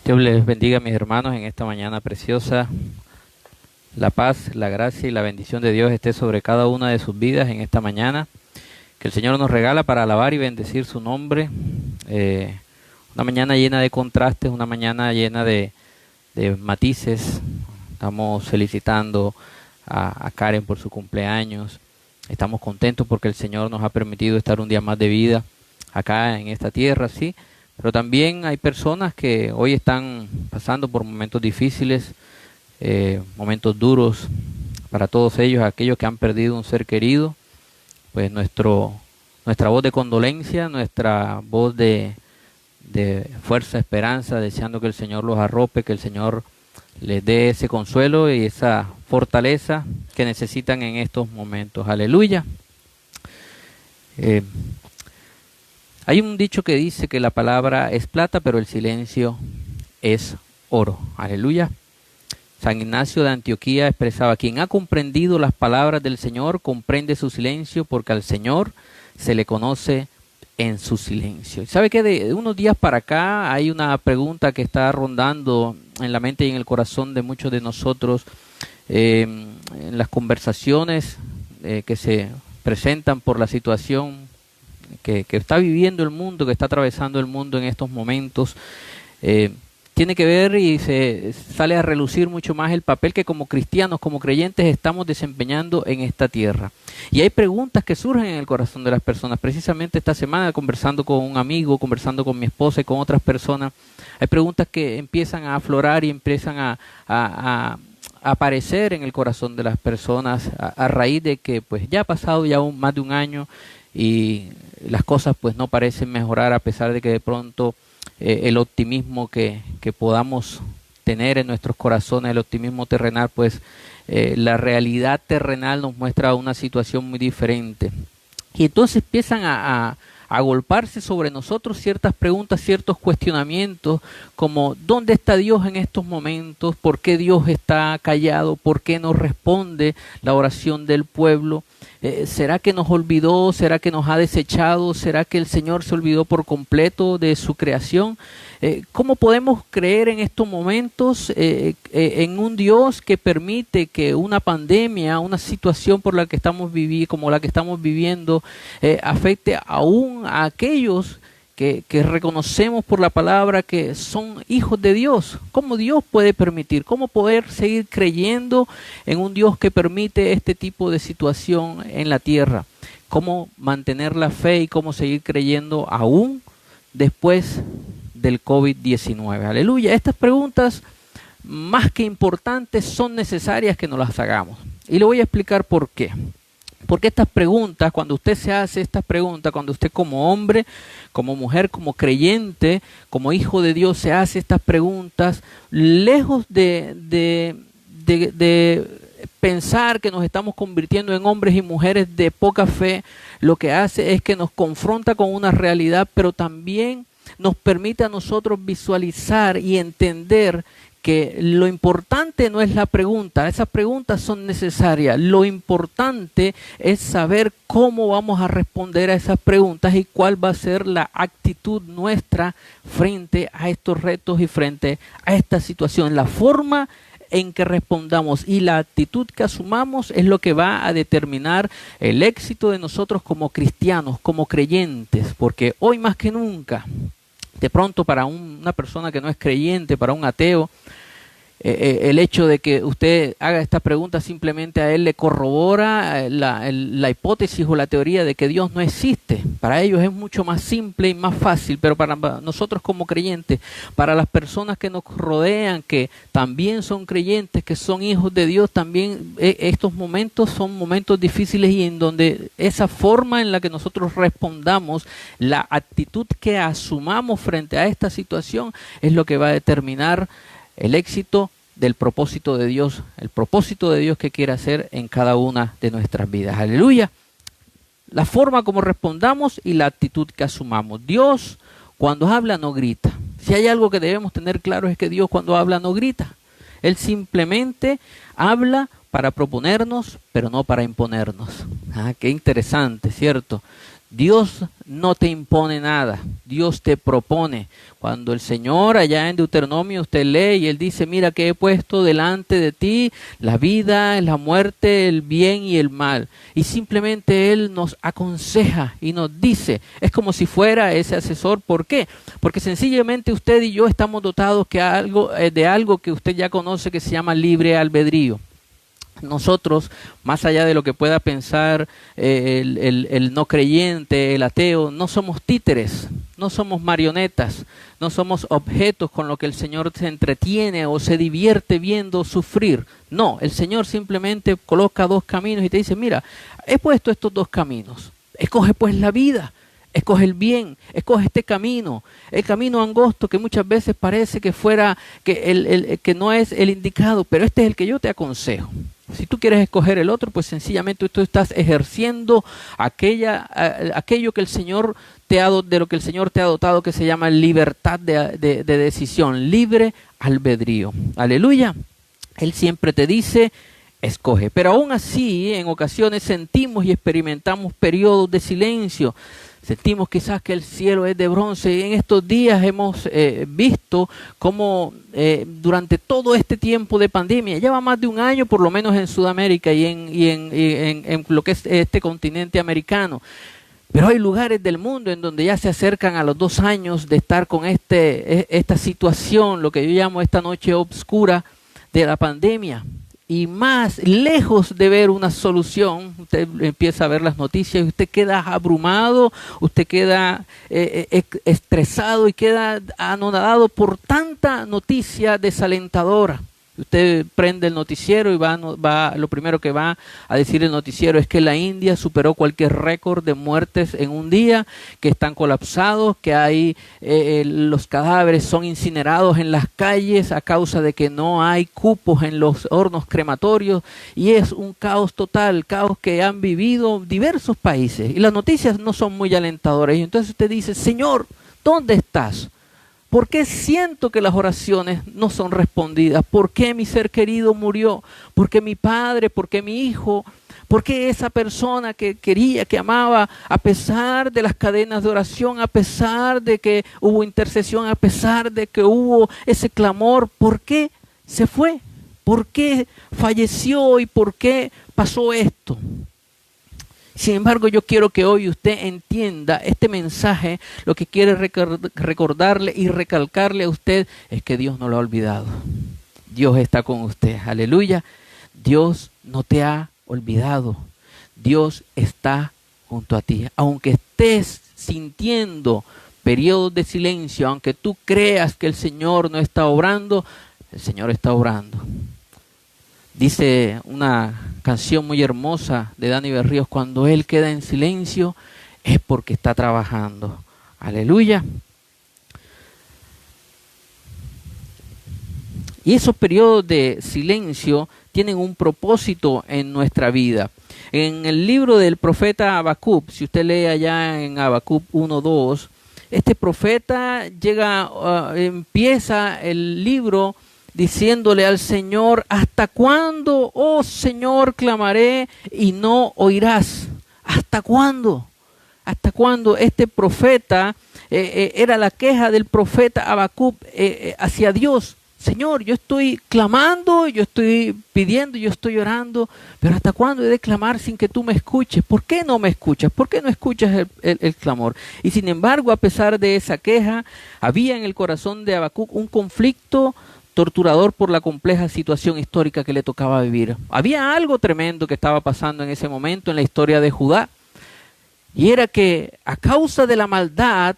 Dios les bendiga, mis hermanos, en esta mañana preciosa. La paz, la gracia y la bendición de Dios esté sobre cada una de sus vidas en esta mañana, que el Señor nos regala para alabar y bendecir su nombre. Una mañana llena de contrastes, una mañana llena de matices. Estamos felicitando a Karen por su cumpleaños. Estamos contentos porque el Señor nos ha permitido estar un día más de vida acá en esta tierra, ¿sí? Pero también hay personas que hoy están pasando por momentos difíciles, momentos duros para todos ellos, aquellos que han perdido un ser querido. Pues nuestra voz de condolencia, nuestra voz de fuerza, esperanza, deseando que el Señor los arrope, que el Señor les dé ese consuelo y esa fortaleza que necesitan en estos momentos. Aleluya. Hay un dicho que dice que la palabra es plata, pero el silencio es oro. Aleluya. San Ignacio de Antioquía expresaba: quien ha comprendido las palabras del Señor comprende su silencio, porque al Señor se le conoce en su silencio. ¿Y sabe qué? De unos días para acá hay una pregunta que está rondando en la mente y en el corazón de muchos de nosotros, en las conversaciones que se presentan por la situación que está viviendo el mundo, que está atravesando el mundo en estos momentos. Tiene que ver y se sale a relucir mucho más el papel que como cristianos, como creyentes, estamos desempeñando en esta tierra. Y hay preguntas que surgen en el corazón de las personas. Precisamente esta semana, conversando con un amigo, conversando con mi esposa y con otras personas, hay preguntas que empiezan a aflorar y empiezan a aparecer en el corazón de las personas a raíz de que pues ya ha pasado ya más de un año y las cosas pues no parecen mejorar, a pesar de que de pronto el optimismo que podamos tener en nuestros corazones, el optimismo terrenal, pues la realidad terrenal nos muestra una situación muy diferente. Y entonces empiezan a agolparse sobre nosotros ciertas preguntas, ciertos cuestionamientos, como ¿dónde está Dios en estos momentos? ¿Por qué Dios está callado? ¿Por qué no responde la oración del pueblo? ¿Será que nos olvidó? ¿Será que nos ha desechado? ¿Será que el Señor se olvidó por completo de su creación? ¿Cómo podemos creer en estos momentos en un Dios que permite que una pandemia, una situación por la que estamos como la que estamos viviendo, afecte aún a aquellos que reconocemos por la palabra que son hijos de Dios? ¿Cómo Dios puede permitir? ¿Cómo poder seguir creyendo en un Dios que permite este tipo de situación en la tierra? ¿Cómo mantener la fe y cómo seguir creyendo aún después del COVID-19? Aleluya. Estas preguntas, más que importantes, son necesarias que nos las hagamos. Y le voy a explicar por qué. Porque estas preguntas, cuando usted se hace estas preguntas, cuando usted como hombre, como mujer, como creyente, como hijo de Dios se hace estas preguntas, lejos de pensar que nos estamos convirtiendo en hombres y mujeres de poca fe, lo que hace es que nos confronta con una realidad, pero también nos permite a nosotros visualizar y entender que lo importante no es la pregunta, esas preguntas son necesarias. Lo importante es saber cómo vamos a responder a esas preguntas y cuál va a ser la actitud nuestra frente a estos retos y frente a esta situación. La forma en que respondamos y la actitud que asumamos es lo que va a determinar el éxito de nosotros como cristianos, como creyentes, porque hoy más que nunca, de pronto para una persona que no es creyente, para un ateo, el hecho de que usted haga esta pregunta simplemente a él le corrobora la hipótesis o la teoría de que Dios no existe. Para ellos es mucho más simple y más fácil, pero para nosotros como creyentes, para las personas que nos rodean, que también son creyentes, que son hijos de Dios, también estos momentos son momentos difíciles, y en donde esa forma en la que nosotros respondamos, la actitud que asumamos frente a esta situación, es lo que va a determinar el éxito del propósito de Dios, el propósito de Dios que quiere hacer en cada una de nuestras vidas. Aleluya. La forma como respondamos y la actitud que asumamos. Dios, cuando habla, no grita. Si hay algo que debemos tener claro, es que Dios, cuando habla, no grita. Él simplemente habla para proponernos, pero no para imponernos. Qué interesante, ¿cierto? Dios no te impone nada, Dios te propone. Cuando el Señor allá en Deuteronomio usted lee y Él dice, mira que he puesto delante de ti la vida, la muerte, el bien y el mal. Y simplemente Él nos aconseja y nos dice, es como si fuera ese asesor. ¿Por qué? Porque sencillamente usted y yo estamos dotados de algo que usted ya conoce, que se llama libre albedrío. Nosotros, más allá de lo que pueda pensar el no creyente, el ateo, no somos títeres, no somos marionetas, no somos objetos con lo que el Señor se entretiene o se divierte viendo sufrir. No, el Señor simplemente coloca dos caminos y te dice, mira, he puesto estos dos caminos, escoge pues la vida. Escoge el bien, escoge este camino, el camino angosto que muchas veces parece que fuera, que no es el indicado, pero este es el que yo te aconsejo. Si tú quieres escoger el otro, pues sencillamente tú estás ejerciendo aquello que el Señor de lo que el Señor te ha dotado, que se llama libertad de decisión, libre albedrío. Aleluya. Él siempre te dice, escoge. Pero aún así, en ocasiones sentimos y experimentamos periodos de silencio. Sentimos quizás que el cielo es de bronce, y en estos días hemos visto cómo durante todo este tiempo de pandemia, lleva más de un año por lo menos en Sudamérica y en lo que es este continente americano, pero hay lugares del mundo en donde ya se acercan a los 2 años de estar con esta situación, lo que yo llamo esta noche oscura de la pandemia. Y más lejos de ver una solución, usted empieza a ver las noticias y usted queda abrumado, usted queda estresado y queda anonadado por tanta noticia desalentadora. Usted prende el noticiero y lo primero que va a decir el noticiero es que la India superó cualquier récord de muertes en un día, que están colapsados, que hay los cadáveres son incinerados en las calles a causa de que no hay cupos en los hornos crematorios, y es un caos total, caos que han vivido diversos países, y las noticias no son muy alentadoras. Y entonces usted dice, Señor, ¿dónde estás? ¿Por qué siento que las oraciones no son respondidas? ¿Por qué mi ser querido murió? ¿Por qué mi padre? ¿Por qué mi hijo? ¿Por qué esa persona que quería, que amaba, a pesar de las cadenas de oración, a pesar de que hubo intercesión, a pesar de que hubo ese clamor, por qué se fue? ¿Por qué falleció y por qué pasó esto? Sin embargo, yo quiero que hoy usted entienda este mensaje. Lo que quiere recordarle y recalcarle a usted es que Dios no lo ha olvidado. Dios está con usted. Aleluya. Dios no te ha olvidado. Dios está junto a ti. Aunque estés sintiendo periodos de silencio, aunque tú creas que el Señor no está obrando, el Señor está obrando. Dice una canción muy hermosa de Dani Berríos, cuando Él queda en silencio es porque está trabajando. Aleluya. Y esos periodos de silencio tienen un propósito en nuestra vida. En el libro del profeta Habacuc, si usted lee allá en Habacuc 1:2, este profeta empieza el libro diciéndole al Señor, ¿hasta cuándo, oh Señor, clamaré y no oirás? ¿Hasta cuándo? ¿Hasta cuándo? Este profeta, era la queja del profeta Habacuc hacia Dios. Señor, yo estoy clamando, yo estoy pidiendo, yo estoy orando, pero ¿hasta cuándo he de clamar sin que tú me escuches? ¿Por qué no me escuchas? ¿Por qué no escuchas el clamor? Y sin embargo, a pesar de esa queja, había en el corazón de Habacuc un conflicto torturador por la compleja situación histórica que le tocaba vivir. Había algo tremendo que estaba pasando en ese momento en la historia de Judá, y era que a causa de la maldad,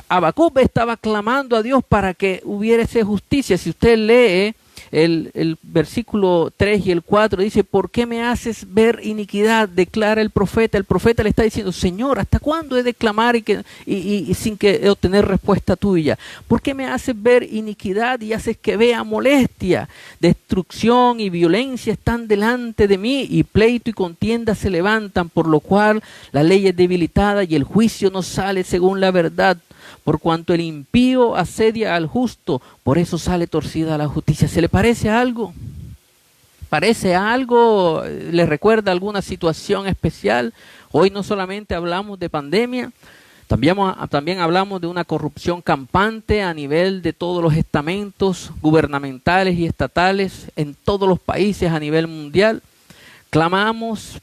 Habacuc estaba clamando a Dios para que hubiese justicia. Si usted lee el versículo 3 y el 4, dice: ¿por qué me haces ver iniquidad?, declara el profeta. El profeta le está diciendo: Señor, ¿hasta cuándo he de clamar y sin que obtener respuesta tuya? ¿Por qué me haces ver iniquidad y haces que vea molestia? Destrucción y violencia están delante de mí, y pleito y contienda se levantan, por lo cual la ley es debilitada y el juicio no sale según la verdad. Por cuanto el impío asedia al justo, por eso sale torcida la justicia. ¿Se le parece algo? ¿Parece algo? ¿Le recuerda alguna situación especial? Hoy no solamente hablamos de pandemia, también hablamos de una corrupción campante a nivel de todos los estamentos gubernamentales y estatales en todos los países a nivel mundial. Clamamos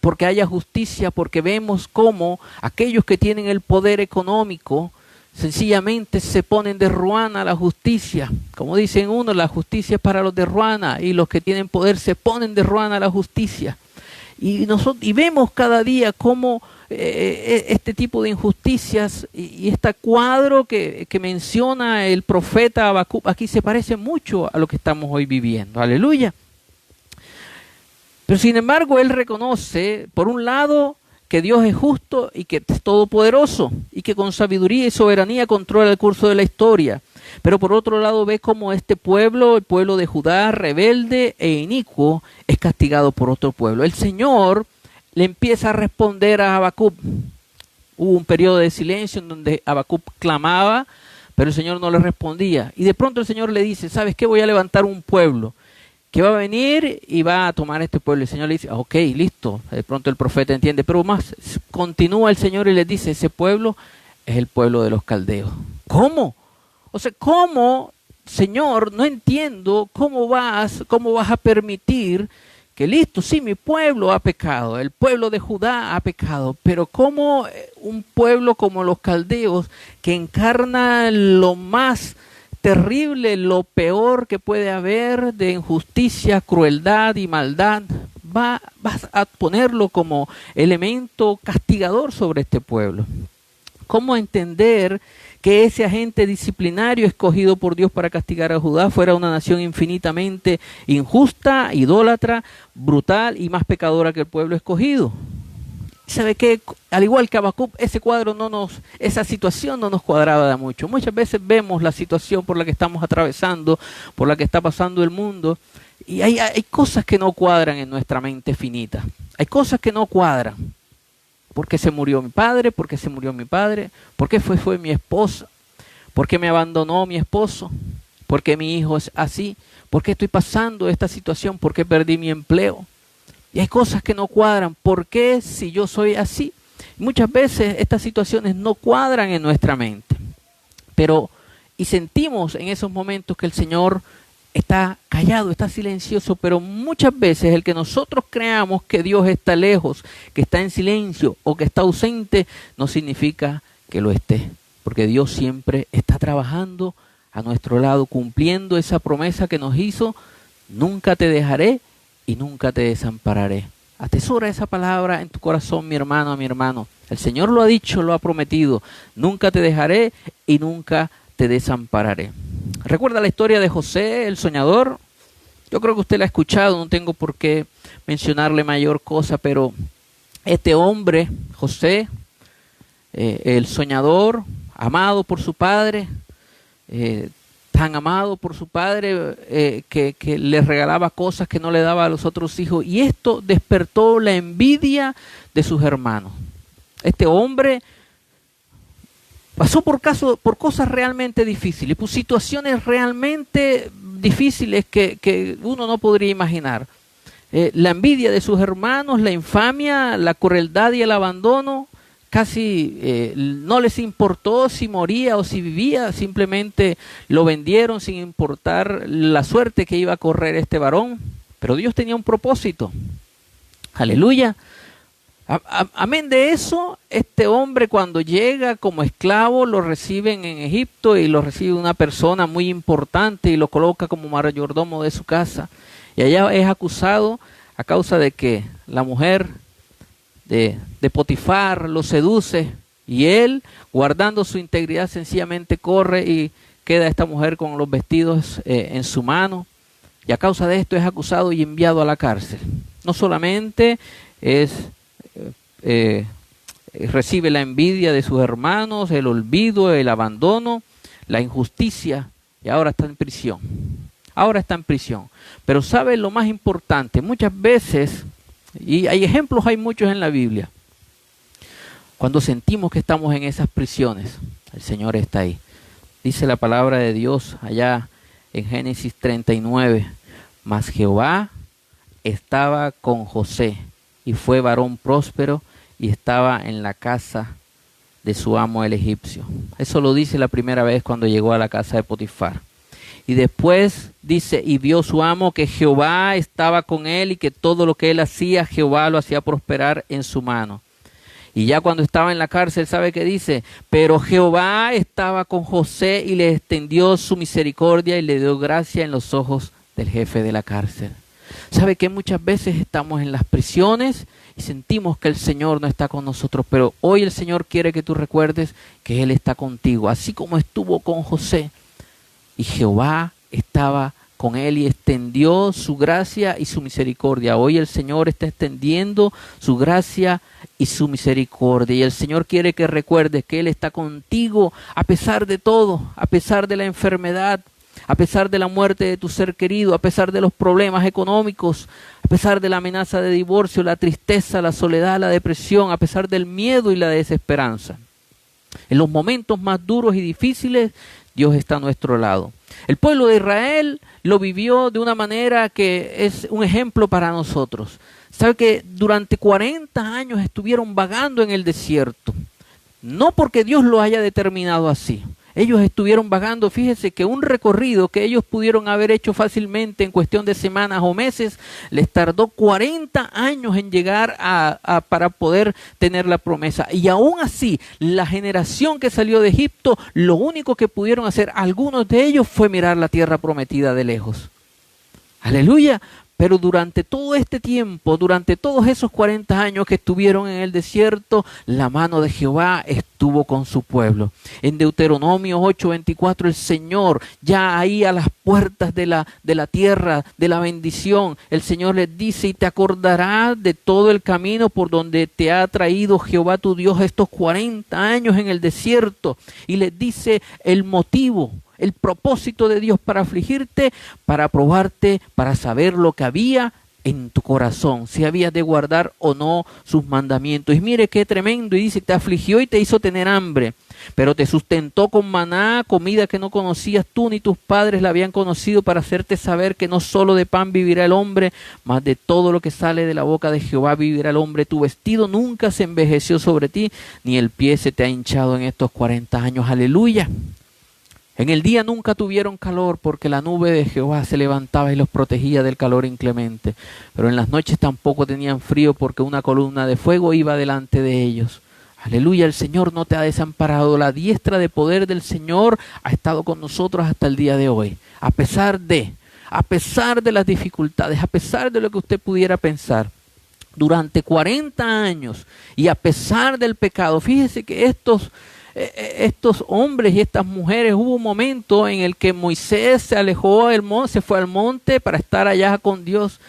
porque haya justicia, porque vemos cómo aquellos que tienen el poder económico sencillamente se ponen de ruana a la justicia. Como dicen unos, la justicia es para los de ruana, y los que tienen poder se ponen de ruana a la justicia. Y vemos cada día cómo este tipo de injusticias y este cuadro que menciona el profeta Habacuc aquí se parece mucho a lo que estamos hoy viviendo. Aleluya. Pero sin embargo, él reconoce, por un lado, que Dios es justo y que es todopoderoso y que con sabiduría y soberanía controla el curso de la historia. Pero por otro lado ve cómo este pueblo, el pueblo de Judá, rebelde e inicuo, es castigado por otro pueblo. El Señor le empieza a responder a Habacuc. Hubo un periodo de silencio en donde Habacuc clamaba, pero el Señor no le respondía. Y de pronto el Señor le dice: ¿sabes qué? Voy a levantar un pueblo que va a venir y va a tomar este pueblo. El Señor le dice: ok, listo. De pronto el profeta entiende, pero más continúa el Señor y le dice: ese pueblo es el pueblo de los caldeos. ¿Cómo? O sea, ¿cómo, Señor? No entiendo cómo vas a permitir que, listo, sí, mi pueblo ha pecado, el pueblo de Judá ha pecado, pero ¿cómo un pueblo como los caldeos, que encarna lo más terrible, lo peor que puede haber de injusticia, crueldad y maldad, vas a ponerlo como elemento castigador sobre este pueblo? ¿Cómo entender que ese agente disciplinario escogido por Dios para castigar a Judá fuera una nación infinitamente injusta, idólatra, brutal y más pecadora que el pueblo escogido? ¿Sabe qué? Al igual que Habacuc, esa situación no nos cuadraba de mucho. Muchas veces vemos la situación por la que estamos atravesando, por la que está pasando el mundo, y hay cosas que no cuadran en nuestra mente finita. Hay cosas que no cuadran. ¿Por qué se murió mi padre? ¿Por qué se murió mi padre? ¿Por qué fue mi esposa? ¿Por qué me abandonó mi esposo? ¿Por qué mi hijo es así? ¿Por qué estoy pasando esta situación? ¿Por qué perdí mi empleo? Y hay cosas que no cuadran. ¿Por qué si yo soy así? Muchas veces estas situaciones no cuadran en nuestra mente. Y sentimos en esos momentos que el Señor está callado, está silencioso, pero muchas veces el que nosotros creamos que Dios está lejos, que está en silencio o que está ausente, no significa que lo esté. Porque Dios siempre está trabajando a nuestro lado, cumpliendo esa promesa que nos hizo: nunca te dejaré y nunca te desampararé. Atesora esa palabra en tu corazón, mi hermano, mi hermano. El Señor lo ha dicho, lo ha prometido: nunca te dejaré y nunca te desampararé. ¿Recuerda la historia de José, el soñador? Yo creo que usted la ha escuchado, no tengo por qué mencionarle mayor cosa, pero este hombre, José, el soñador, amado por su padre, tan amado por su padre que le regalaba cosas que no le daba a los otros hijos, y esto despertó la envidia de sus hermanos. Este hombre pasó por cosas realmente difíciles, por situaciones realmente difíciles que uno no podría imaginar. La envidia de sus hermanos, la infamia, la crueldad y el abandono. Casi no les importó si moría o si vivía, simplemente lo vendieron sin importar la suerte que iba a correr este varón. Pero Dios tenía un propósito. Aleluya. Amén de eso, este hombre cuando llega como esclavo lo reciben en Egipto y lo recibe una persona muy importante y lo coloca como mayordomo de su casa. Y allá es acusado a causa de que la mujer de Potifar lo seduce y él, guardando su integridad, sencillamente corre y queda esta mujer con los vestidos en su mano. Y a causa de esto es acusado y enviado a la cárcel. No solamente recibe la envidia de sus hermanos, el olvido, el abandono, la injusticia, y ahora está en prisión. Ahora está en prisión. Pero ¿sabe lo más importante? Muchas veces, y hay ejemplos, hay muchos en la Biblia, cuando sentimos que estamos en esas prisiones, el Señor está ahí. Dice la palabra de Dios allá en Génesis 39, mas Jehová estaba con José y fue varón próspero y estaba en la casa de su amo el egipcio. Eso lo dice la primera vez cuando llegó a la casa de Potifar. Y después dice, y vio su amo que Jehová estaba con él y que todo lo que él hacía, Jehová lo hacía prosperar en su mano. Y ya cuando estaba en la cárcel, ¿sabe qué dice? Pero Jehová estaba con José y le extendió su misericordia y le dio gracia en los ojos del jefe de la cárcel. ¿Sabe que muchas veces estamos en las prisiones y sentimos que el Señor no está con nosotros? Pero hoy el Señor quiere que tú recuerdes que Él está contigo, así como estuvo con José. Y Jehová estaba con él y extendió su gracia y su misericordia. Hoy el Señor está extendiendo su gracia y su misericordia. Y el Señor quiere que recuerdes que Él está contigo a pesar de todo, a pesar de la enfermedad, a pesar de la muerte de tu ser querido, a pesar de los problemas económicos, a pesar de la amenaza de divorcio, la tristeza, la soledad, la depresión, a pesar del miedo y la desesperanza. En los momentos más duros y difíciles, Dios está a nuestro lado. El pueblo de Israel lo vivió de una manera que es un ejemplo para nosotros. ¿Sabe que durante 40 años estuvieron vagando en el desierto? No porque Dios lo haya determinado así. Ellos estuvieron vagando, fíjese que un recorrido que ellos pudieron haber hecho fácilmente en cuestión de semanas o meses, les tardó 40 años en llegar para poder tener la promesa. Y aún así, la generación que salió de Egipto, lo único que pudieron hacer algunos de ellos fue mirar la tierra prometida de lejos. Aleluya. Pero durante todo este tiempo, durante todos esos 40 años que estuvieron en el desierto, la mano de Jehová estuvo con su pueblo. En Deuteronomio 8:24, el Señor, ya ahí a las puertas de la tierra, de la bendición, el Señor les dice, y te acordarás de todo el camino por donde te ha traído Jehová tu Dios estos 40 años en el desierto. Y les dice el motivo, el propósito de Dios para afligirte, para probarte, para saber lo que había en tu corazón, si habías de guardar o no sus mandamientos. Y mire qué tremendo, y dice, te afligió y te hizo tener hambre, pero te sustentó con maná, comida que no conocías tú ni tus padres la habían conocido, para hacerte saber que no solo de pan vivirá el hombre, mas de todo lo que sale de la boca de Jehová vivirá el hombre. Tu vestido nunca se envejeció sobre ti, ni el pie se te ha hinchado en estos 40 años. Aleluya. En el día nunca tuvieron calor porque la nube de Jehová se levantaba y los protegía del calor inclemente. Pero en las noches tampoco tenían frío porque una columna de fuego iba delante de ellos. Aleluya, el Señor no te ha desamparado. La diestra de poder del Señor ha estado con nosotros hasta el día de hoy. A pesar de las dificultades, a pesar de lo que usted pudiera pensar. Durante 40 años y a pesar del pecado, fíjese que estos hombres y estas mujeres, hubo un momento en el que Moisés se alejó del monte, se fue al monte para estar allá con Dios,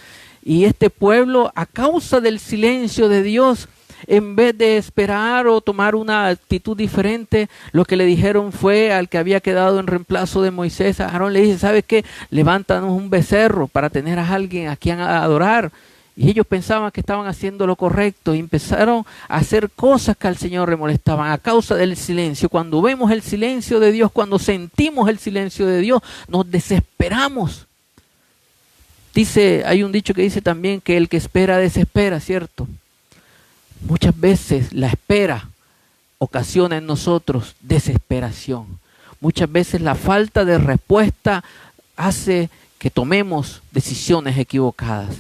y este pueblo, a causa del silencio de Dios, en vez de esperar o tomar una actitud diferente, lo que le dijeron fue al que había quedado en reemplazo de Moisés, a Aarón, le dice, ¿sabes qué? Levántanos un becerro para tener a alguien a quien adorar. Y ellos pensaban que estaban haciendo lo correcto y empezaron a hacer cosas que al Señor le molestaban a causa del silencio. Cuando vemos el silencio de Dios, cuando sentimos el silencio de Dios, nos desesperamos. Hay un dicho que dice también que el que espera desespera, ¿cierto? Muchas veces la espera ocasiona en nosotros desesperación. Muchas veces la falta de respuesta hace que tomemos decisiones equivocadas.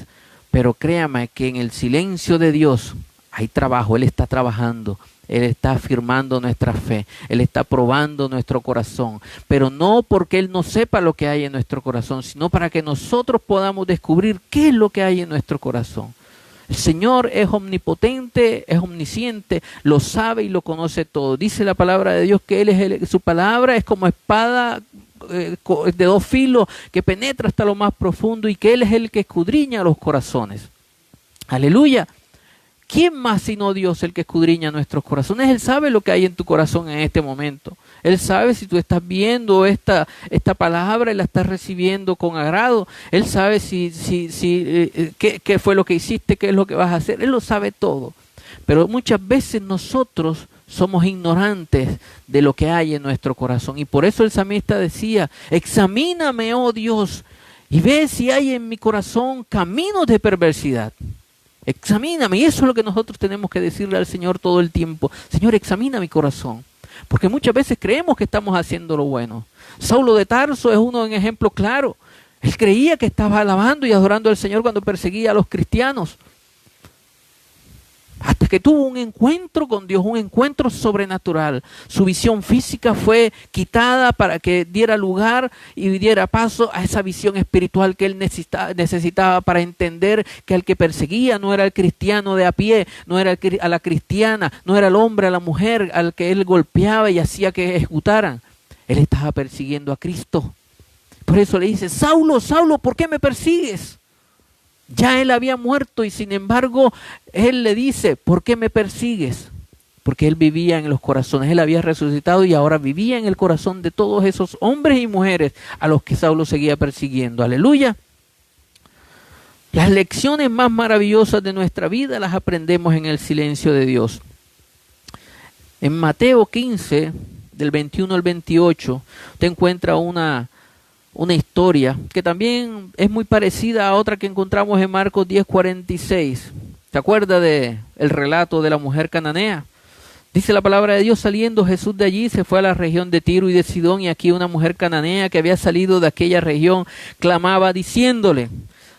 Pero créame que en el silencio de Dios Hay trabajo, Él está trabajando. Él está afirmando nuestra fe. Él está probando nuestro corazón. Pero no porque Él no sepa lo que hay en nuestro corazón, sino para que nosotros podamos descubrir qué es lo que hay en nuestro corazón. El Señor es omnipotente, es omnisciente, lo sabe y lo conoce todo. Dice la palabra de Dios que Él es su palabra es como espada de dos filos que penetra hasta lo más profundo y que Él es el que escudriña los corazones. Aleluya. ¿Quién más sino Dios el que escudriña nuestros corazones? Él sabe lo que hay en tu corazón en este momento. Él sabe si tú estás viendo esta palabra y la estás recibiendo con agrado. Él sabe qué fue lo que hiciste, qué es lo que vas a hacer. Él lo sabe todo. Pero muchas veces nosotros somos ignorantes de lo que hay en nuestro corazón. Y por eso el salmista decía, examíname, oh Dios, y ve si hay en mi corazón caminos de perversidad. Examíname, y eso es lo que nosotros tenemos que decirle al Señor todo el tiempo. Señor, examina mi corazón, porque muchas veces creemos que estamos haciendo lo bueno. Saulo de Tarso es un ejemplo claro. Él creía que estaba alabando y adorando al Señor cuando perseguía a los cristianos, hasta que tuvo un encuentro con Dios, un encuentro sobrenatural. Su visión física fue quitada para que diera lugar y diera paso a esa visión espiritual que él necesitaba para entender que al que perseguía no era el cristiano de a pie, no era a la cristiana, no era el hombre, a la mujer al que él golpeaba y hacía que ejecutaran. Él estaba persiguiendo a Cristo. Por eso le dice, Saulo, Saulo, ¿por qué me persigues? Ya él había muerto y sin embargo él le dice, ¿por qué me persigues? Porque él vivía en los corazones, él había resucitado y ahora vivía en el corazón de todos esos hombres y mujeres a los que Saulo seguía persiguiendo. Aleluya. Las lecciones más maravillosas de nuestra vida las aprendemos en el silencio de Dios. En Mateo 15, del 21 al 28, te encuentra una historia que también es muy parecida a otra que encontramos en Marcos 10:46. ¿Te acuerdas del relato de la mujer cananea? Dice la palabra de Dios, saliendo Jesús de allí, se fue a la región de Tiro y de Sidón, y aquí una mujer cananea que había salido de aquella región clamaba diciéndole,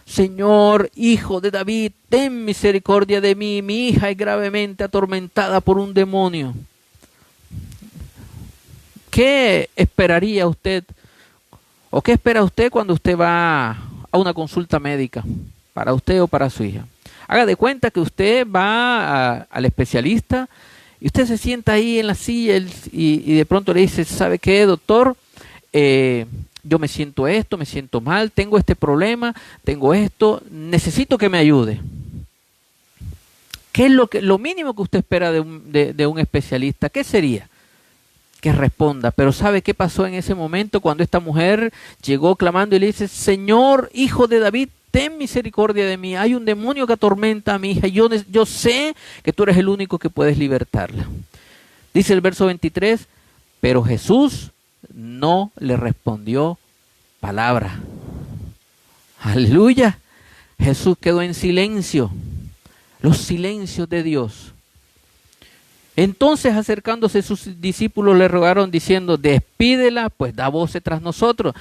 Señor, hijo de David, ten misericordia de mí, mi hija es gravemente atormentada por un demonio. ¿Qué esperaría usted? ¿O qué espera usted cuando usted va a una consulta médica? Para usted o para su hija. Haga de cuenta que usted va al especialista y usted se sienta ahí en la silla y de pronto le dice, ¿sabe qué, doctor? Yo me siento mal, tengo este problema, tengo esto, necesito que me ayude. ¿Qué es lo mínimo que usted espera de un especialista? ¿Qué sería? Que responda. Pero ¿sabe qué pasó en ese momento cuando esta mujer llegó clamando y le dice, Señor, hijo de David, ten misericordia de mí, hay un demonio que atormenta a mi hija, yo sé que tú eres el único que puedes libertarla? Dice el verso 23, pero Jesús no le respondió palabra. Aleluya. Jesús quedó en silencio. Los silencios de Dios. Entonces, acercándose sus discípulos, le rogaron diciendo, despídela, pues da voces tras nosotros.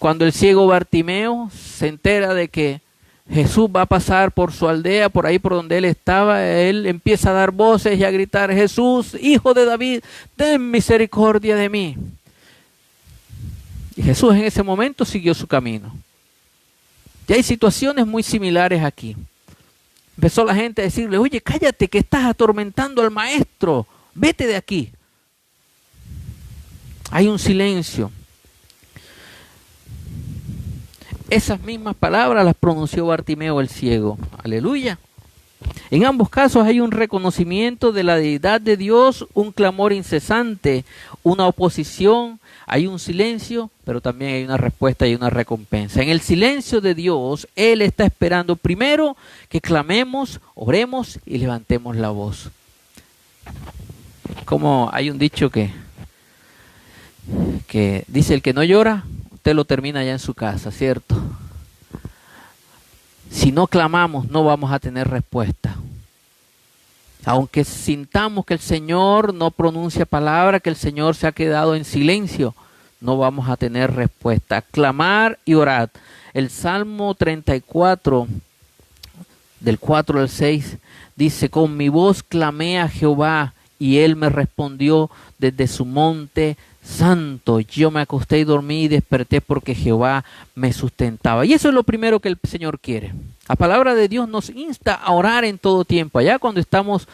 Cuando el ciego Bartimeo se entera de que Jesús va a pasar por su aldea, por ahí por donde él estaba, él empieza a dar voces y a gritar, Jesús, hijo de David, ten misericordia de mí. Y Jesús en ese momento siguió su camino. Y hay situaciones muy similares aquí. Empezó la gente a decirle, oye, cállate que estás atormentando al maestro, vete de aquí. Hay un silencio. Esas mismas palabras las pronunció Bartimeo el ciego. Aleluya. En ambos casos hay un reconocimiento de la deidad de Dios, un clamor incesante, una oposición, hay un silencio, pero también hay una respuesta y una recompensa. En el silencio de Dios, Él está esperando primero que clamemos, oremos y levantemos la voz. Como hay un dicho que dice, el que no llora, usted lo termina ya en su casa, ¿cierto? Si no clamamos, no vamos a tener respuesta. Aunque sintamos que el Señor no pronuncia palabra, que el Señor se ha quedado en silencio, no vamos a tener respuesta. Clamar y orar. El Salmo 34 del 4 al 6, dice: con mi voz clamé a Jehová, y él me respondió desde su monte santo. Yo me acosté y dormí y desperté porque Jehová me sustentaba. Y eso es lo primero que el Señor quiere. La palabra de Dios nos insta a orar en todo tiempo. Allá cuando estamos,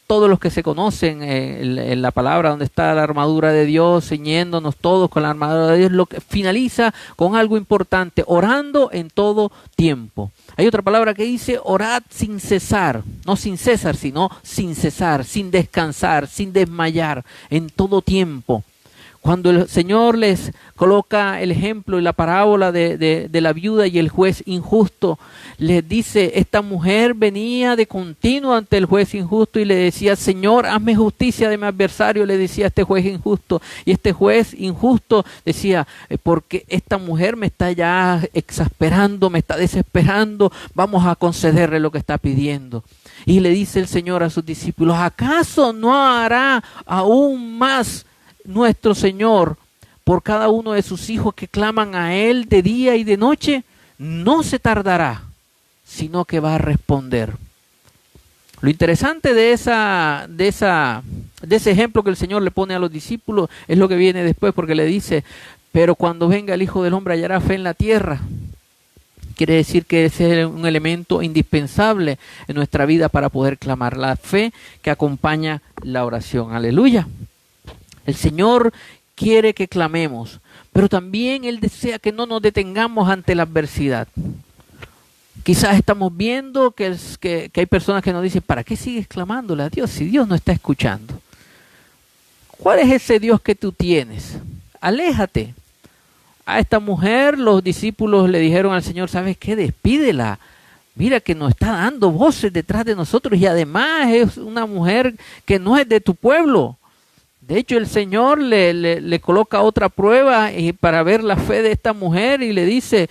todos los que se conocen en la palabra, donde está la armadura de Dios, ceñiéndonos todos con la armadura de Dios, lo que finaliza con algo importante: orando en todo tiempo. Hay otra palabra que dice: orad sin cesar, no sin César, sino sin cesar, sin descansar, sin desmayar, en todo tiempo. Cuando el Señor les coloca el ejemplo y la parábola de la viuda y el juez injusto, les dice: esta mujer venía de continuo ante el juez injusto y le decía: Señor, hazme justicia de mi adversario, le decía este juez injusto. Y este juez injusto decía: porque esta mujer me está ya exasperando, me está desesperando, vamos a concederle lo que está pidiendo. Y le dice el Señor a sus discípulos: ¿acaso no hará aún más nuestro Señor por cada uno de sus hijos que claman a Él de día y de noche? No se tardará, sino que va a responder. Lo interesante de ese ejemplo que el Señor le pone a los discípulos es lo que viene después, porque le dice: pero cuando venga el Hijo del Hombre hallará fe en la tierra. Quiere decir que ese es un elemento indispensable en nuestra vida para poder clamar, la fe que acompaña la oración. Aleluya. El Señor quiere que clamemos, pero también Él desea que no nos detengamos ante la adversidad. Quizás estamos viendo que hay personas que nos dicen: ¿para qué sigues clamándole a Dios si Dios no está escuchando? ¿Cuál es ese Dios que tú tienes? Aléjate. A esta mujer los discípulos le dijeron al Señor: ¿sabes qué? Despídela. Mira que nos está dando voces detrás de nosotros y además es una mujer que no es de tu pueblo. De hecho, el Señor le coloca otra prueba para ver la fe de esta mujer y le dice: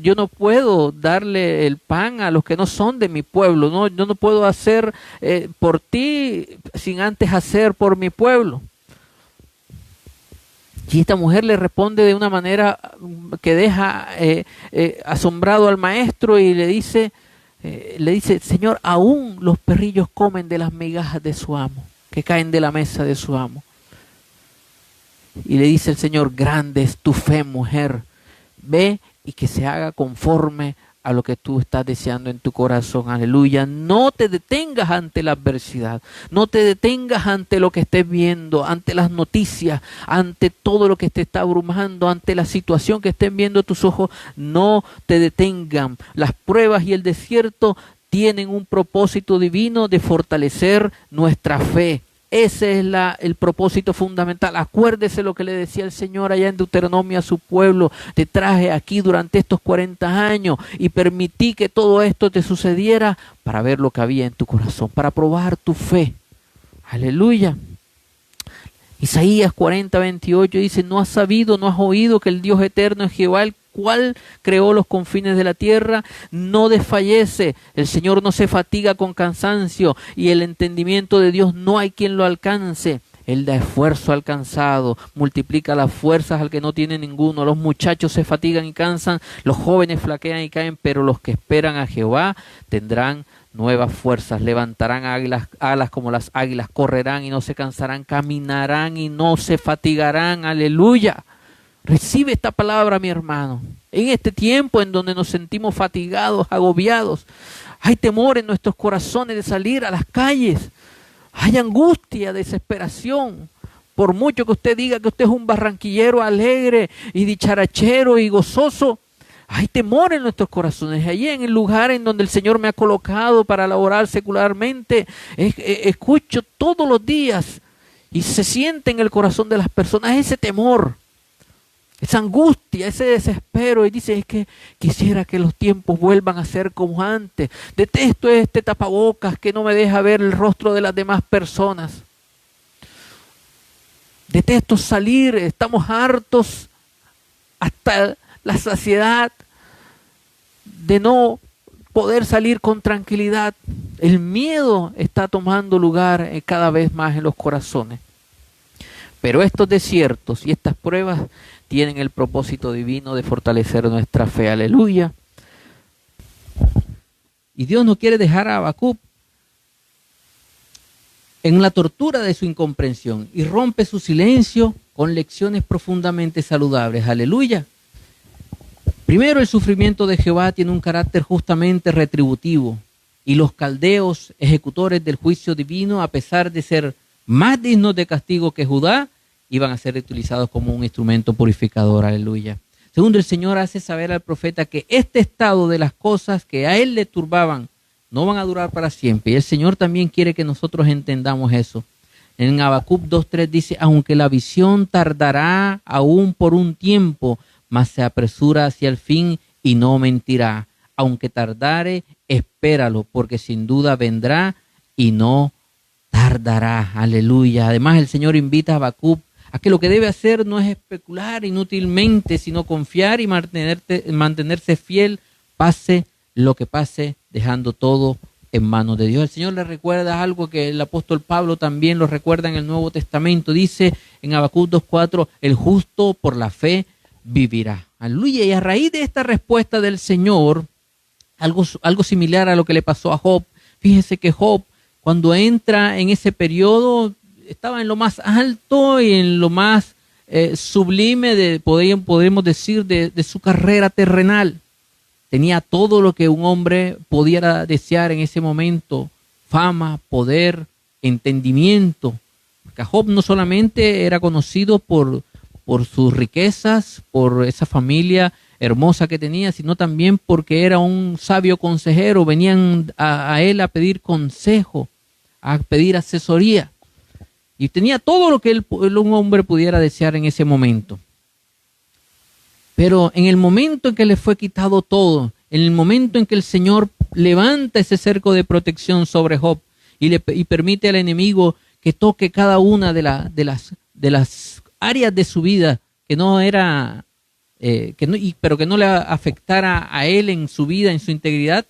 yo no puedo darle el pan a los que no son de mi pueblo, no, yo no puedo hacer por ti sin antes hacer por mi pueblo. Y esta mujer le responde de una manera que deja asombrado al maestro y le dice: Señor, aún los perrillos comen de las migajas de su amo, que caen de la mesa de su amo. Y le dice el Señor: grande es tu fe, mujer, ve y que se haga conforme a lo que tú estás deseando en tu corazón. Aleluya. No te detengas ante la adversidad, no te detengas ante lo que estés viendo, ante las noticias, ante todo lo que te está abrumando, ante la situación que estén viendo tus ojos. No te detengan. Las pruebas y el desierto tienen un propósito divino de fortalecer nuestra fe. Ese es el propósito fundamental. Acuérdese lo que le decía el Señor allá en Deuteronomio a su pueblo: te traje aquí durante estos 40 años y permití que todo esto te sucediera para ver lo que había en tu corazón, para probar tu fe. Aleluya. Isaías 40:28 dice: ¿no has sabido, no has oído que el Dios eterno es Jehová, el cual creó los confines de la tierra? No desfallece, el Señor no se fatiga con cansancio, y el entendimiento de Dios no hay quien lo alcance. Él da esfuerzo al cansado, multiplica las fuerzas al que no tiene ninguno. Los muchachos se fatigan y cansan, los jóvenes flaquean y caen, pero los que esperan a Jehová tendrán nuevas fuerzas, levantarán alas como las águilas, correrán y no se cansarán, caminarán y no se fatigarán. Aleluya. Recibe esta palabra, mi hermano. En este tiempo en donde nos sentimos fatigados, agobiados, hay temor en nuestros corazones de salir a las calles. Hay angustia, desesperación. Por mucho que usted diga que usted es un barranquillero alegre y dicharachero y gozoso, hay temor en nuestros corazones. Allí en el lugar en donde el Señor me ha colocado para laborar secularmente, escucho todos los días y se siente en el corazón de las personas ese temor, esa angustia, ese desespero, y dice: es que quisiera que los tiempos vuelvan a ser como antes. Detesto este tapabocas que no me deja ver el rostro de las demás personas. Detesto salir, estamos hartos hasta la saciedad de no poder salir con tranquilidad. El miedo está tomando lugar cada vez más en los corazones. Pero estos desiertos y estas pruebas tienen el propósito divino de fortalecer nuestra fe. Aleluya. Y Dios no quiere dejar a Habacuc en la tortura de su incomprensión y rompe su silencio con lecciones profundamente saludables. Aleluya. Primero, el sufrimiento de Jehová tiene un carácter justamente retributivo y los caldeos, ejecutores del juicio divino, a pesar de ser más dignos de castigo que Judá, iban a ser utilizados como un instrumento purificador. Aleluya. Segundo, el Señor hace saber al profeta que este estado de las cosas que a él le turbaban no van a durar para siempre. Y el Señor también quiere que nosotros entendamos eso. En Habacuc 2:3 dice, aunque la visión tardará aún por un tiempo, mas se apresura hacia el fin y no mentirá. Aunque tardare, espéralo, porque sin duda vendrá y no tardará. Aleluya. Además, el Señor invita a Habacuc a que lo que debe hacer no es especular inútilmente, sino confiar y mantenerse fiel, pase lo que pase, dejando todo en manos de Dios. El Señor le recuerda algo que el apóstol Pablo también lo recuerda en el Nuevo Testamento. Dice en Habacuc 2:4, el justo por la fe vivirá. Aleluya. Y a raíz de esta respuesta del Señor, algo similar a lo que le pasó a Job. Fíjese que Job, cuando entra en ese periodo, estaba en lo más alto y en lo más sublime, podríamos decir, de su carrera terrenal. Tenía todo lo que un hombre pudiera desear en ese momento: fama, poder, entendimiento. Porque Job no solamente era conocido por sus riquezas, por esa familia hermosa que tenía, sino también porque era un sabio consejero. Venían a él a pedir consejo, a pedir asesoría. Y tenía todo lo que un hombre pudiera desear en ese momento. Pero en el momento en que le fue quitado todo, en el momento en que el Señor levanta ese cerco de protección sobre Job y permite al enemigo que toque cada una de las áreas de su vida que no era, pero que no le afectara a él en su vida, en su integridad,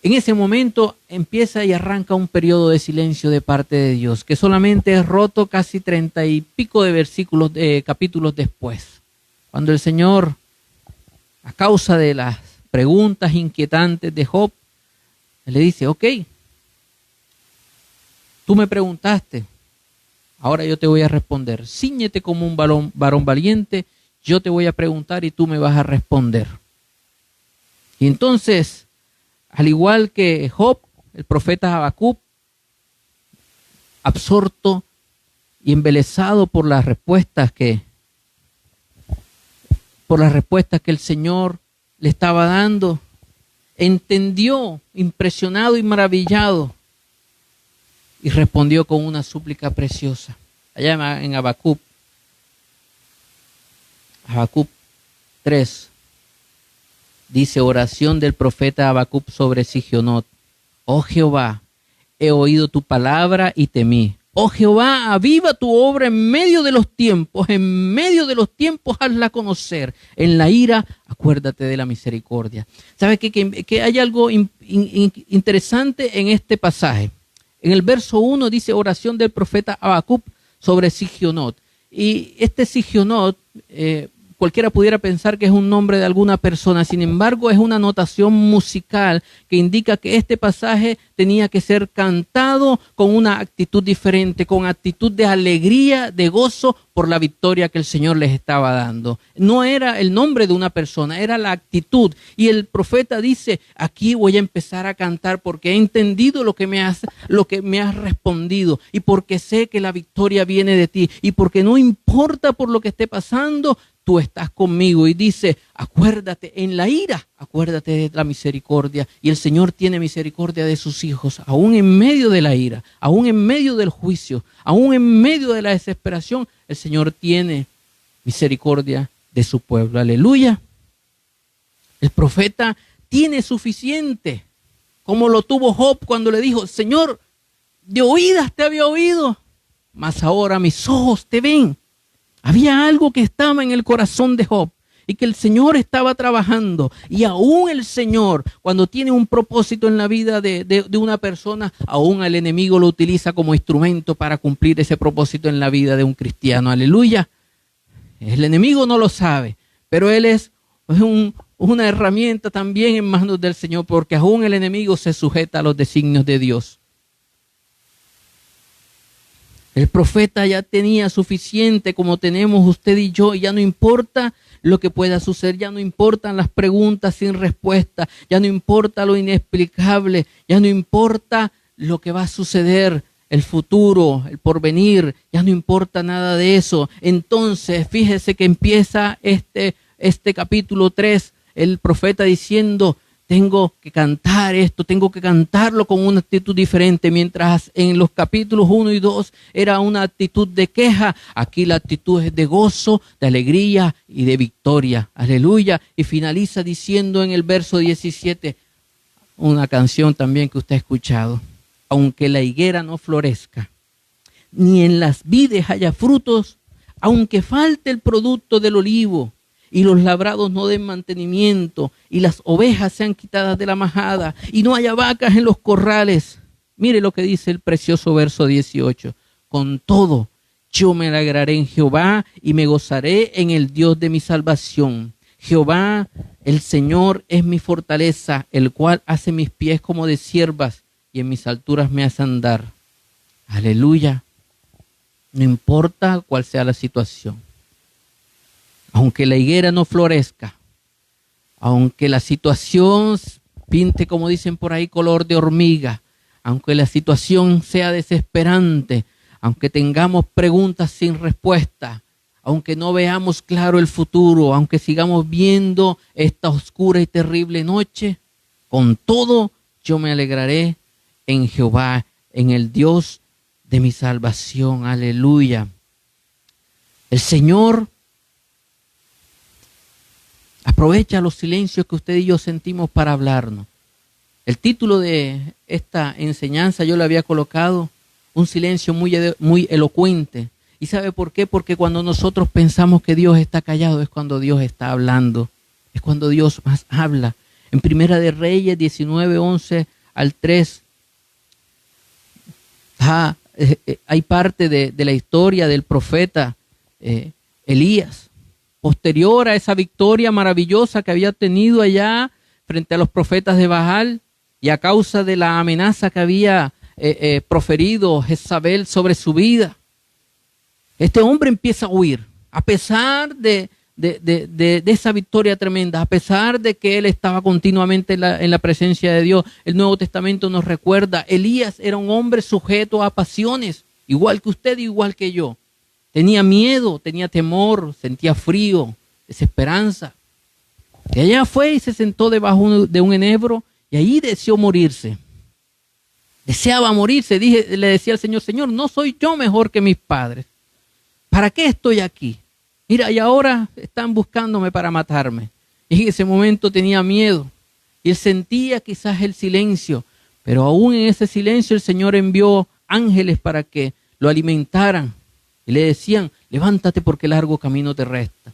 en ese momento empieza y arranca un periodo de silencio de parte de Dios, que solamente es roto casi 30 y pico de capítulos después, cuando el Señor, a causa de las preguntas inquietantes de Job, le dice: ok, tú me preguntaste, ahora yo te voy a responder. Cíñete como un varón valiente, yo te voy a preguntar y tú me vas a responder. Y entonces, al igual que Job, el profeta Habacuc, absorto y embelesado por las respuestas que el Señor le estaba dando, entendió, impresionado y maravillado, y respondió con una súplica preciosa. Allá en Habacuc 3, dice: oración del profeta Habacuc sobre Sigionot. Oh Jehová, he oído tu palabra y temí. Oh Jehová, aviva tu obra en medio de los tiempos hazla conocer. En la ira, acuérdate de la misericordia. ¿Sabe que hay algo interesante en este pasaje? En el verso 1 dice: oración del profeta Habacuc sobre Sigionot. Y este Sigionot, cualquiera pudiera pensar que es un nombre de alguna persona. Sin embargo, es una notación musical que indica que este pasaje tenía que ser cantado con una actitud diferente, con actitud de alegría, de gozo por la victoria que el Señor les estaba dando. No era el nombre de una persona, era la actitud. Y el profeta dice: aquí voy a empezar a cantar porque he entendido lo que me has respondido, y porque sé que la victoria viene de ti, y porque no importa por lo que esté pasando, tú estás conmigo. Y dice: acuérdate en la ira, acuérdate de la misericordia. Y el Señor tiene misericordia de sus hijos, aún en medio de la ira, aún en medio del juicio, aún en medio de la desesperación. El Señor tiene misericordia de su pueblo. Aleluya. El profeta tiene suficiente, como lo tuvo Job cuando le dijo: Señor, de oídas te había oído, mas ahora mis ojos te ven. Había algo que estaba en el corazón de Job y que el Señor estaba trabajando. Y aún el Señor, cuando tiene un propósito en la vida de una persona, aún el enemigo lo utiliza como instrumento para cumplir ese propósito en la vida de un cristiano. Aleluya. El enemigo no lo sabe, pero él es un una herramienta también en manos del Señor, porque aún el enemigo se sujeta a los designios de Dios. El profeta ya tenía suficiente como tenemos usted y yo, y ya no importa lo que pueda suceder, ya no importan las preguntas sin respuesta, ya no importa lo inexplicable, ya no importa lo que va a suceder, el futuro, el porvenir, ya no importa nada de eso. Entonces, fíjese que empieza este capítulo 3, el profeta diciendo: tengo que cantar esto, tengo que cantarlo con una actitud diferente. Mientras en los capítulos 1 y 2 era una actitud de queja, aquí la actitud es de gozo, de alegría y de victoria. Aleluya. Y finaliza diciendo en el verso 17, una canción también que usted ha escuchado: aunque la higuera no florezca, ni en las vides haya frutos, aunque falte el producto del olivo, y los labrados no den mantenimiento, y las ovejas sean quitadas de la majada, y no haya vacas en los corrales. Mire lo que dice el precioso verso 18. Con todo, yo me alegraré en Jehová, y me gozaré en el Dios de mi salvación. Jehová, el Señor, es mi fortaleza, el cual hace mis pies como de ciervas, y en mis alturas me hace andar. Aleluya. No importa cuál sea la situación. Aunque la higuera no florezca, aunque la situación pinte, como dicen por ahí, color de hormiga, aunque la situación sea desesperante, aunque tengamos preguntas sin respuesta, aunque no veamos claro el futuro, aunque sigamos viendo esta oscura y terrible noche, con todo yo me alegraré en Jehová, en el Dios de mi salvación. Aleluya. El Señor aprovecha los silencios que usted y yo sentimos para hablarnos. El título de esta enseñanza yo le había colocado: un silencio muy elocuente. ¿Y sabe por qué? Porque cuando nosotros pensamos que Dios está callado, es cuando Dios está hablando. Es cuando Dios más habla. En Primera de Reyes 19, 11 al 3, hay parte de la historia del profeta Elías. Posterior a esa victoria maravillosa que había tenido allá frente a los profetas de Baal, y a causa de la amenaza que había proferido Jezabel sobre su vida, este hombre empieza a huir, a pesar de esa victoria tremenda, a pesar de que él estaba continuamente en la presencia de Dios. El Nuevo Testamento nos recuerda: Elías era un hombre sujeto a pasiones, igual que usted, igual que yo. Tenía miedo, tenía temor, sentía frío, desesperanza. Y allá fue y se sentó debajo de un enebro, y allí deseó morirse. Deseaba morirse. Le decía al Señor: Señor, no soy yo mejor que mis padres. ¿Para qué estoy aquí? Mira, y ahora están buscándome para matarme. Y en ese momento tenía miedo. Y él sentía quizás el silencio. Pero aún en ese silencio el Señor envió ángeles para que lo alimentaran. Y le decían: levántate porque largo camino te resta.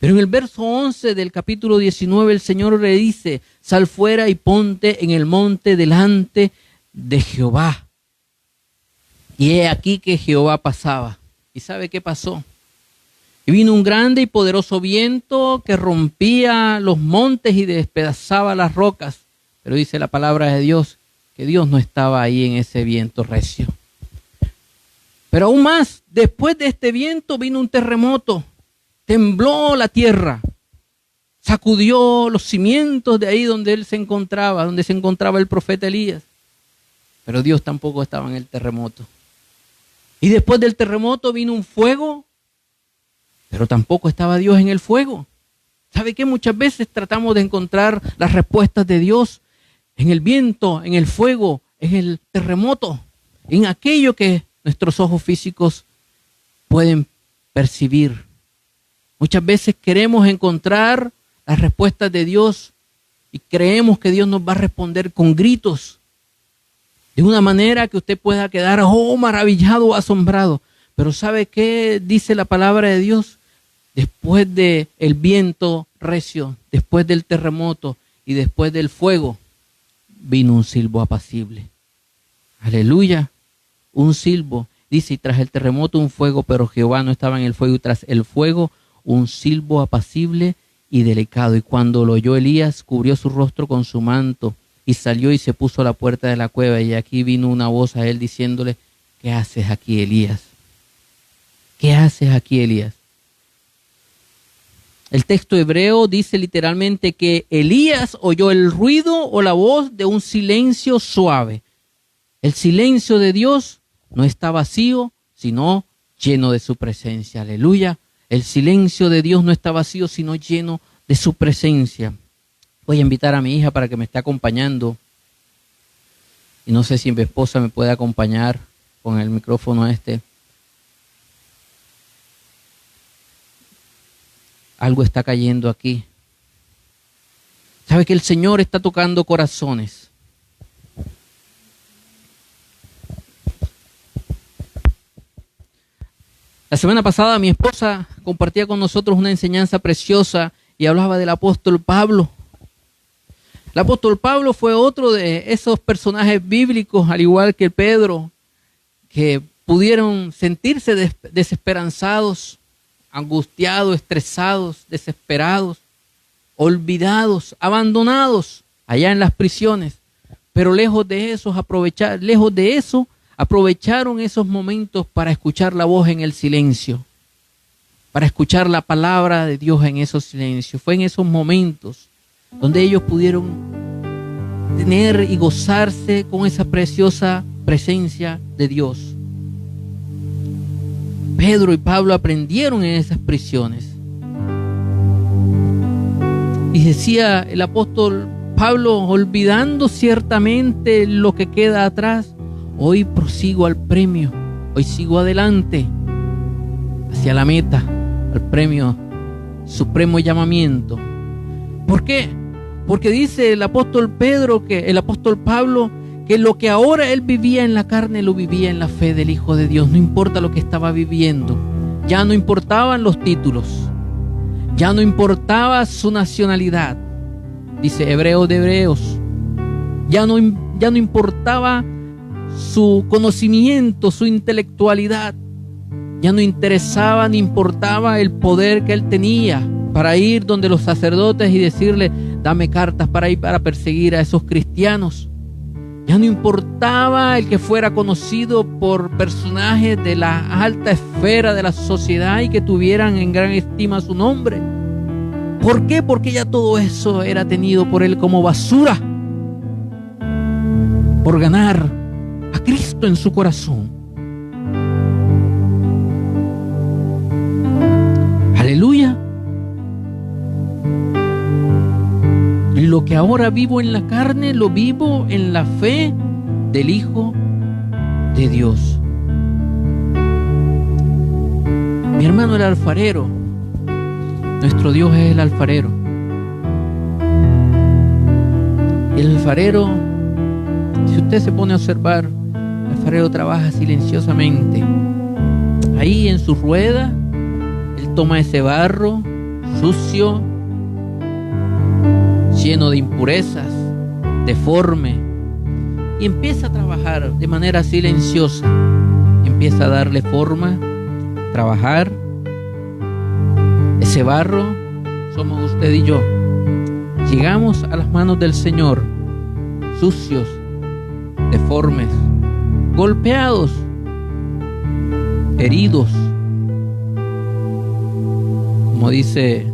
Pero en el verso 11 del capítulo 19 el Señor le dice: sal fuera y ponte en el monte delante de Jehová. Y he aquí que Jehová pasaba. ¿Y sabe qué pasó? Y vino un grande y poderoso viento que rompía los montes y despedazaba las rocas. Pero dice la palabra de Dios que Dios no estaba ahí en ese viento recio. Pero aún más, después de este viento vino un terremoto. Tembló la tierra. Sacudió los cimientos de ahí donde él se encontraba, donde se encontraba el profeta Elías. Pero Dios tampoco estaba en el terremoto. Y después del terremoto vino un fuego, pero tampoco estaba Dios en el fuego. ¿Sabe qué? Muchas veces tratamos de encontrar las respuestas de Dios en el viento, en el fuego, en el terremoto, en aquello que nuestros ojos físicos pueden percibir. Muchas veces queremos encontrar las respuestas de Dios y creemos que Dios nos va a responder con gritos, de una manera que usted pueda quedar maravillado o asombrado. Pero ¿sabe qué dice la palabra de Dios? Después del viento recio, después del terremoto y después del fuego, vino un silbo apacible. Aleluya, un silbo. Dice: y tras el terremoto un fuego, pero Jehová no estaba en el fuego, y tras el fuego un silbo apacible, y delicado. Y cuando lo oyó Elías, cubrió su rostro con su manto y salió y se puso a la puerta de la cueva. Y aquí vino una voz a él diciéndole: ¿qué haces aquí, Elías? ¿Qué haces aquí, Elías? El texto hebreo dice literalmente que Elías oyó el ruido o la voz de un silencio suave. El silencio de Dios no está vacío, sino lleno de su presencia. Aleluya. El silencio de Dios no está vacío, sino lleno de su presencia. Voy a invitar a mi hija para que me esté acompañando. Y no sé si mi esposa me puede acompañar con el micrófono este. Algo está cayendo aquí. ¿Sabe que el Señor está tocando corazones? La semana pasada mi esposa compartía con nosotros una enseñanza preciosa y hablaba del apóstol Pablo. El apóstol Pablo fue otro de esos personajes bíblicos, al igual que Pedro, que pudieron sentirse desesperanzados, angustiados, estresados, desesperados, olvidados, abandonados allá en las prisiones. Pero lejos de eso, aprovecharon esos momentos para escuchar la voz en el silencio, para escuchar la palabra de Dios en esos silencios. Fue en esos momentos donde ellos pudieron tener y gozarse con esa preciosa presencia de Dios. Pedro y Pablo aprendieron en esas prisiones. Y decía el apóstol Pablo: olvidando ciertamente lo que queda atrás, hoy prosigo al premio, hoy sigo adelante hacia la meta, al premio, supremo llamamiento. ¿Por qué? Porque dice el apóstol Pablo, que lo que ahora él vivía en la carne lo vivía en la fe del Hijo de Dios. No importa lo que estaba viviendo, ya no importaban los títulos, ya no importaba su nacionalidad. Dice Hebreo de Hebreos, ya no importaba su conocimiento, su intelectualidad, ya no interesaba ni importaba el poder que él tenía para ir donde los sacerdotes y decirle: dame cartas para ir para perseguir a esos cristianos. Ya no importaba el que fuera conocido por personajes de la alta esfera de la sociedad y que tuvieran en gran estima su nombre. ¿Por qué? Porque ya todo eso era tenido por él como basura, por ganar a Cristo en su corazón. Aleluya. Lo que ahora vivo en la carne, lo vivo en la fe del Hijo de Dios. Mi hermano, el alfarero, nuestro Dios es el alfarero. Y el alfarero, si usted se pone a observar, el alfarero trabaja silenciosamente. Ahí en su rueda, él toma ese barro sucio, lleno de impurezas, deforme, y empieza a trabajar de manera silenciosa. Empieza a darle forma, trabajar. Ese barro somos usted y yo. Llegamos a las manos del Señor, sucios, deformes, golpeados, heridos, como dice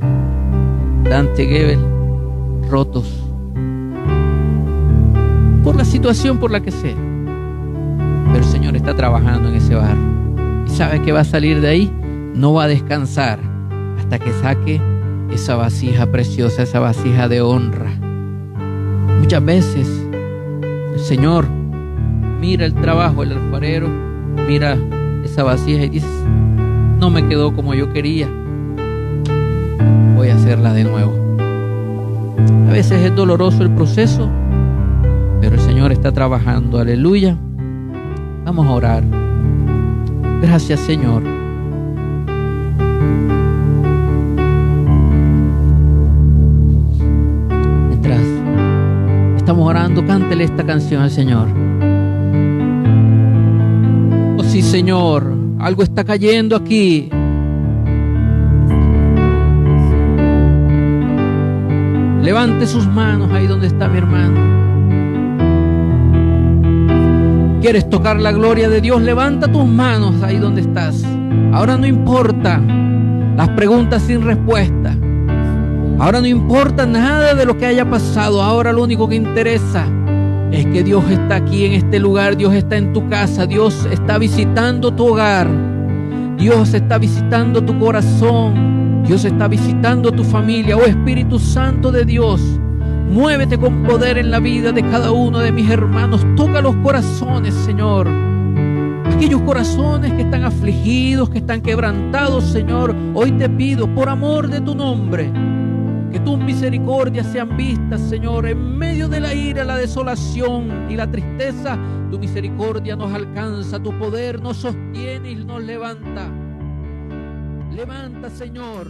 Dante Gebel, rotos por la situación por la que sea. Pero el Señor está trabajando en ese barro y sabe que va a salir de ahí, no va a descansar hasta que saque esa vasija preciosa, esa vasija de honra. Muchas veces el Señor mira el trabajo del alfarero, mira esa vasija y dice: no me quedó como yo quería, voy a hacerla de nuevo. A veces es doloroso el proceso, pero el Señor está trabajando. Aleluya. Vamos a orar. Gracias, Señor. Mientras estamos orando, cántele esta canción al Señor. Oh sí, Señor, algo está cayendo aquí. levante sus manos ahí donde está mi hermano. ¿Quieres tocar la gloria de Dios? Levanta tus manos ahí donde estás. Ahora no importa las preguntas sin respuesta. Ahora no importa nada de lo que haya pasado. Ahora lo único que interesa es que Dios está aquí en este lugar. Dios está en tu casa. Dios está visitando tu hogar. Dios está visitando tu corazón. Dios está visitando tu familia. Oh Espíritu Santo de Dios, muévete con poder en la vida de cada uno de mis hermanos. Toca los corazones, Señor. Aquellos corazones que están afligidos, que están quebrantados, Señor. Hoy te pido, por amor de tu nombre, que tus misericordias sean vistas, Señor. En medio de la ira, la desolación y la tristeza, tu misericordia nos alcanza, tu poder nos sostiene y nos levanta. Levanta, Señor.